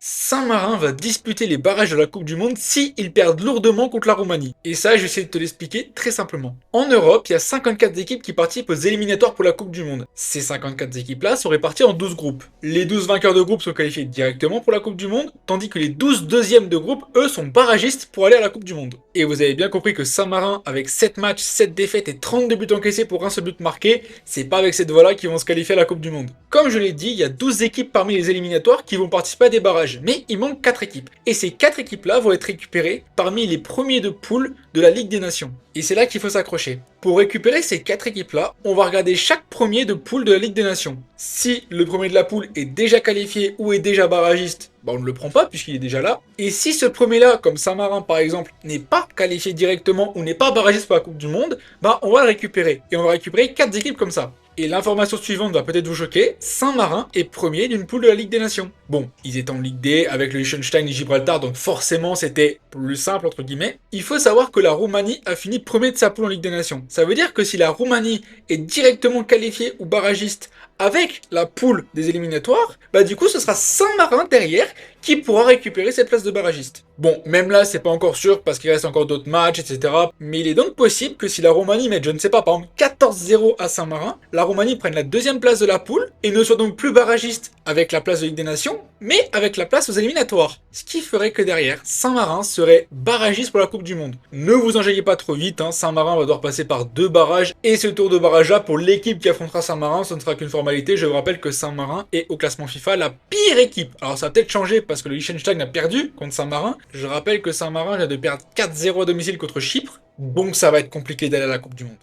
Saint-Marin va disputer les barrages de la Coupe du Monde si ils perdent lourdement contre la Roumanie. Et ça, je vais essayer de te l'expliquer très simplement. En Europe, il y a 54 équipes qui participent aux éliminatoires pour la Coupe du Monde. Ces 54 équipes-là sont réparties en 12 groupes. Les 12 vainqueurs de groupe sont qualifiés directement pour la Coupe du Monde, tandis que les 12 deuxièmes de groupe, eux, sont barragistes pour aller à la Coupe du Monde. Et vous avez bien compris que Saint-Marin, avec 7 matchs, 7 défaites et 32 buts encaissés pour un seul but marqué, c'est pas avec cette voie-là qu'ils vont se qualifier à la Coupe du Monde. Comme je l'ai dit, il y a 12 équipes parmi les éliminatoires qui vont participer à des barrages. Mais il manque 4 équipes. Et ces 4 équipes-là vont être récupérées parmi les premiers de poule de la Ligue des Nations. Et c'est là qu'il faut s'accrocher. Pour récupérer ces 4 équipes-là, on va regarder chaque premier de poule de la Ligue des Nations. Si le premier de la poule est déjà qualifié ou est déjà barragiste, bah on ne le prend pas puisqu'il est déjà là. Et si ce premier-là, comme Saint-Marin par exemple, n'est pas qualifié directement ou n'est pas barragiste pour la Coupe du Monde, bah on va le récupérer. Et on va récupérer 4 équipes comme ça. Et l'information suivante va peut-être vous choquer, Saint-Marin est premier d'une poule de la Ligue des Nations. Bon, ils étaient en Ligue D avec le Liechtenstein et Gibraltar, donc forcément c'était plus simple entre guillemets. Il faut savoir que la Roumanie a fini premier de sa poule en Ligue des Nations. Ça veut dire que si la Roumanie est directement qualifiée ou barragiste avec la poule des éliminatoires, bah du coup ce sera Saint-Marin derrière qui pourra récupérer cette place de barragiste. Bon, même là c'est pas encore sûr parce qu'il reste encore d'autres matchs, etc. Mais il est donc possible que si la Roumanie mette, je ne sais pas, par exemple 14-0 à Saint-Marin, la Roumanie prenne la deuxième place de la poule et ne soit donc plus barragiste avec la place de Ligue des Nations, mais avec la place aux éliminatoires. Ce qui ferait que derrière, Saint-Marin serait barragiste pour la Coupe du Monde. Ne vous enjaillez pas trop vite, hein. Saint-Marin va devoir passer par 2 barrages et ce tour de barrage là pour l'équipe qui affrontera Saint-Marin, ce ne sera qu'une formalité. Je vous rappelle que Saint-Marin est au classement FIFA la pire équipe. Alors ça a peut-être changé parce que le Liechtenstein a perdu contre Saint-Marin. Je rappelle que Saint-Marin vient de perdre 4-0 à domicile contre Chypre, donc ça va être compliqué d'aller à la Coupe du Monde.